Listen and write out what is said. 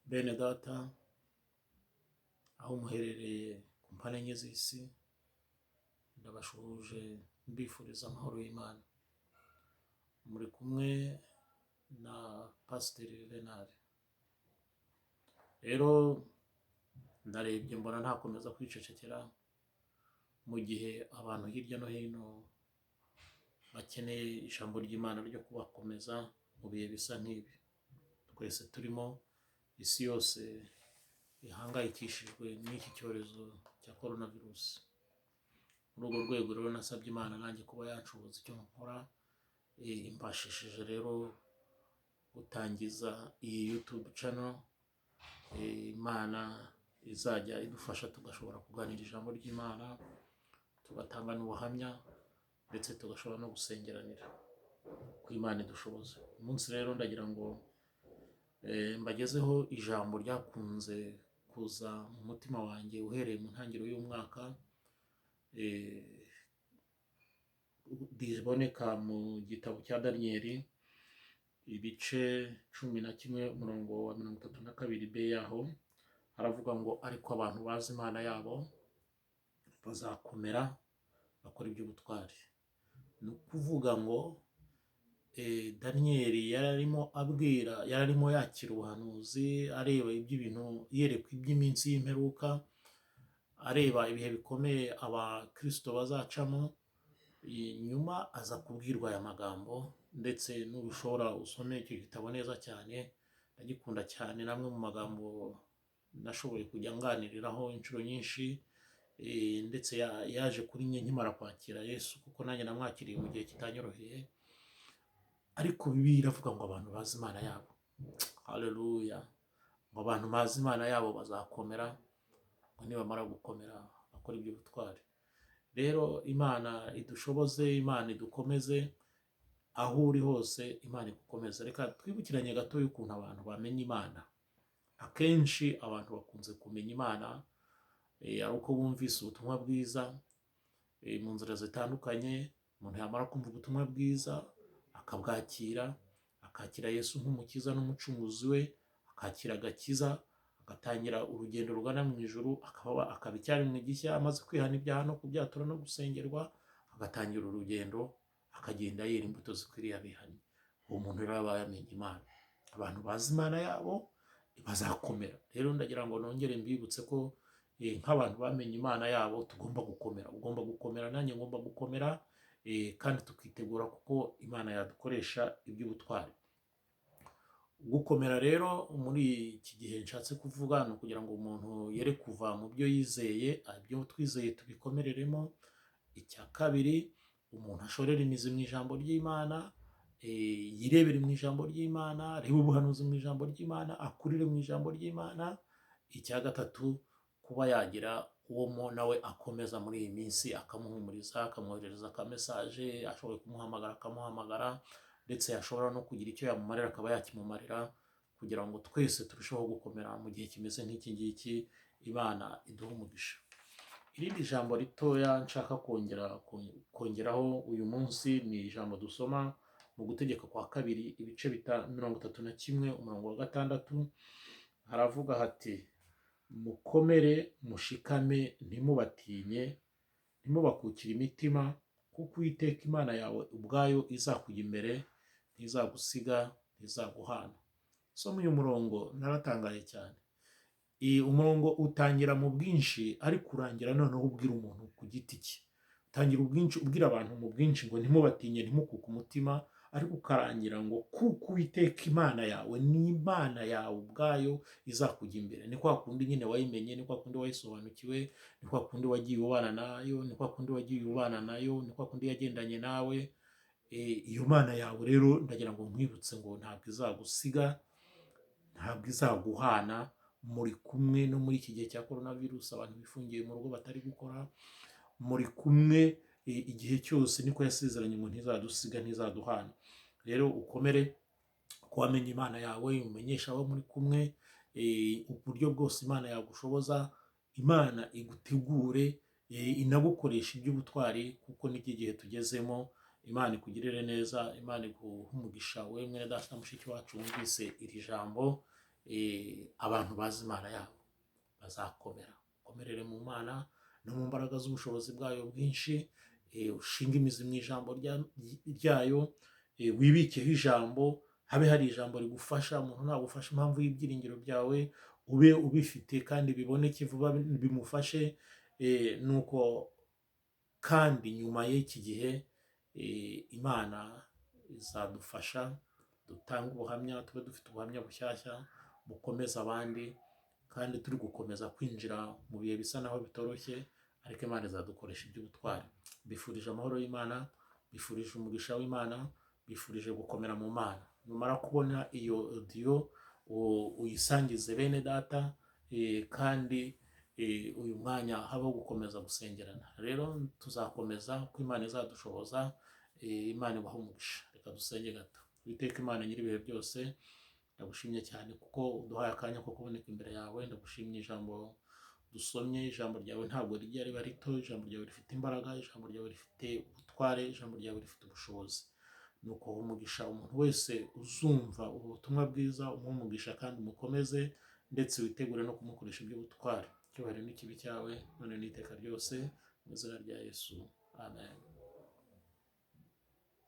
Bene data, aho muherereye ku mpande enye z'isi, ndabashuhuje mbifuriza amahoro y'Imana. Muri kumwe na Pasiteri Renari. Rero ndarebye mbona ntakomeza kwicecekera mu gihe abantu hirya no hino bakeneye ijambo ry'Imana ryo kubakomeza mu bihe bisa nk'ibi. Twese turimo, isi yose ihangayikishijwe n'iki cyorezo cya coronavirus. Muri urwo rwego rero nasabye Imana nanjye kuba yanshoboza icyo nkora, imbashishije rero gutangiza iyi YouTube channel. Imana izajya idufasha tugashobora kuganira ijambo ry'Imana, tugatanga n'ubuhamya, ndetse tugashobora no gusengeranira ku Imana idushoboza. Umunsi rero ndagira ngo mbagezeho ijambo ryakunze kuza mu mutima wanjye uhereye mu ntangiriro y'umwaka, riboneka mu gitabo cya Daniyeli ibice 11 umurongo wa 32b yaho haravuga ngo ariko abantu bazi Imana yabo bazakomera bakora iby'ubutwari. Ni ukuvuga ngo Daniyeli yararimo yakira ubuhanuzi, areba iby'ibintu, yerekwa iby'iminsi y'imperuka, areba ibihe bikomeye abakristo bazacamo. Nyuma aza kubwirwa aya magambo, ndetse n'ubushobora usome icyo gitabo neza cyane, ndagikunda cyane. Namwe mu magambo nashoboye kujya nganiriraho inshuro nyinshi, ndetse yaje kuri njye nkimara kwakira Yesu, kuko nanjye namwakiriye mu gihe kitanyoroheye. Ariko Bibiliya iravuga ngo abantu bazi Imana yabo, haleluya, ngo abantu bazi Imana yabo bazakomera, ngo nibamara gukomera bakora iby'ubutwari. Rero Imana idushoboze, Imana idukomeze, aho uri hose Imana igukomeze. Reka twibukiranye gato y'ukuntu abantu bamenya Imana. Akenshi abantu bakunze kumenya Imana ari uko bumvise ubutumwa bwiza mu nzira zitandukanye. Umuntu yamara kumva ubutumwa bwiza akabwakira, akakira Yesu nk'umukiza n'umucunguzi we, akakira agakiza, agatangira urugendo rugana mu ijuru, akaba icyaremwe gishya, amaze kwihana ibyaha no kubyatura no gusengerwa, agatangira urugendo, akagenda yera imbuto zikwiriye abihannye. Uwo muntu rero aba yamenye Imana. Abantu bazi Imana yabo bazakomera. Rero ndagira ngo nongere mbibutse ko nk'abantu bamenye Imana yabo tugomba gukomera. Ugomba gukomera, nanjye ngomba gukomera, kandi tukitegura kuko Imana yadukoresha iby'ubutwari. Gukomera rero muri iki gihe nshatse kuvuga ni ukugira ngo umuntu yere kuva mu byo yizeye, ibyo twizeye tubikomereremo. Icya kabiri, umuntu ashorera imizi mu ijambo ry'Imana, yirebere mu ijambo ry'Imana, arebe ubuhanuzi mu ijambo ry'Imana, akurire mu ijambo ry'Imana. Icya gatatu, kuba yagira uwo nawe akomeza muri iyi minsi, akamuhumuriza, akamwoherereza akamesaje, ashoboye kumuhamagara akamuhamagara, ndetse ashobora no kugira icyo yamumarira akaba yakimumarira, kugira ngo twese turusheho gukomera mu gihe kimeze nk'iki ngiki. Imana iduhe umugisha. Irindi jambo ritoya nshaka kongeraho uyu munsi ni ijambo dusoma mu Gutegeka kwa kabiri ibice 31 umurongo wa 6. Haravuga hati, mukomere mushikame, ntimubatinye, ntimubakukire imitima, kuko Uwiteka Imana yawe ubwayo izakujya imbere, ntizagusiga, ntizaguhana. Soma uyu murongo naratangaye cyane. Umurongo utangira mu bwinshi, ariko urangira noneho ubwira umuntu ku giti cye. Utangira ubwinshi, ubwira abantu mu bwinshi ngo ntimubatinye, ntimukuke umutima, ariko ukarangira ngo kuko Uwiteka Imana yawe ni Imana yawe ubwayo izakujya imbere. Ni kwa kundi nyine wayimenye, ni kwa kundi wayisobanukiwe, ni kwa kundi wagiye ubana nayo, ni kwa kundi wagiye ubana nayo, ni kwa kundi yagendanye nawe. Iyo Mana yawe rero ndagira ngo nkwibutse ngo ntabwo izagusiga, ntabwo izaguhana. Muri kumwe no muri iki gihe cya coronavirus, abantu bifungiye mu rugo batari gukora, muri kumwe igihe cyose. Niko yasezeranye ngo ntizadusiga, ntizaduhana. Rero ukomere ko wamenye Imana yawe, umenyesha abo muri kumwe uburyo bwose Imana yagushoboza. Imana igutegure, inagukoresha iby'ubutwari, kuko n'iki gihe tugezemo. Imana ikugirire neza, Imana iguhe umugisha. We mwene data mushiki wacu wumvise iri jambo, abantu bazi imana yabo bazakomera. Ukomerere mu mana no mu mbaraga z'ubushobozi bwayo bwinshi, ushinga imizi mu ijambo ryayo, wibikeho ijambo, habe hari ijambo rigufasha. Umuntu nagufasha impamvu y'ibyiringiro byawe ube ubifite kandi biboneke vuba bimufashe. Nuko kandi nyuma y'iki gihe Imana izadufasha dutange ubuhamya, tube dufite ubuhamya bushyashya bukomeza abandi, kandi turi gukomeza kwinjira mu bihe bisa naho bitoroshye, ariko Imana izadukoresha iby'ubutwari. Bifurije amahoro y'Imana, bifurije umugisha w'Imana, bifurije gukomera mu Mana. Numara kubona iyo audio uyisangize bene data, kandi uyu mwanya habaho gukomeza gusengerana. Rero tuzakomeza ko Imana izadushoboza. Imana ibahe umugisha. Reka dusenge gato. Uwiteka Imana nyir'ibihe byose, ndagushimye cyane kuko uduhaye akanya ko kuboneka imbere yawe. Ndagushimye ijambo dusomye, ijambo ryawe ntabwo rijya riba rito, ijambo ryawe rifite imbaraga, ijambo ryawe rifite ubutware, ijambo ryawe rifite ubushobozi. Nuko umugisha umuntu wese uzumva ubutumwa bwiza, umugisha kandi umukomeze, ndetse witegure no kumukoresha iby'ubutware. Icyubahiro n'ikibi cyawe none n'iteka ryose, mu izina rya Yesu, amen.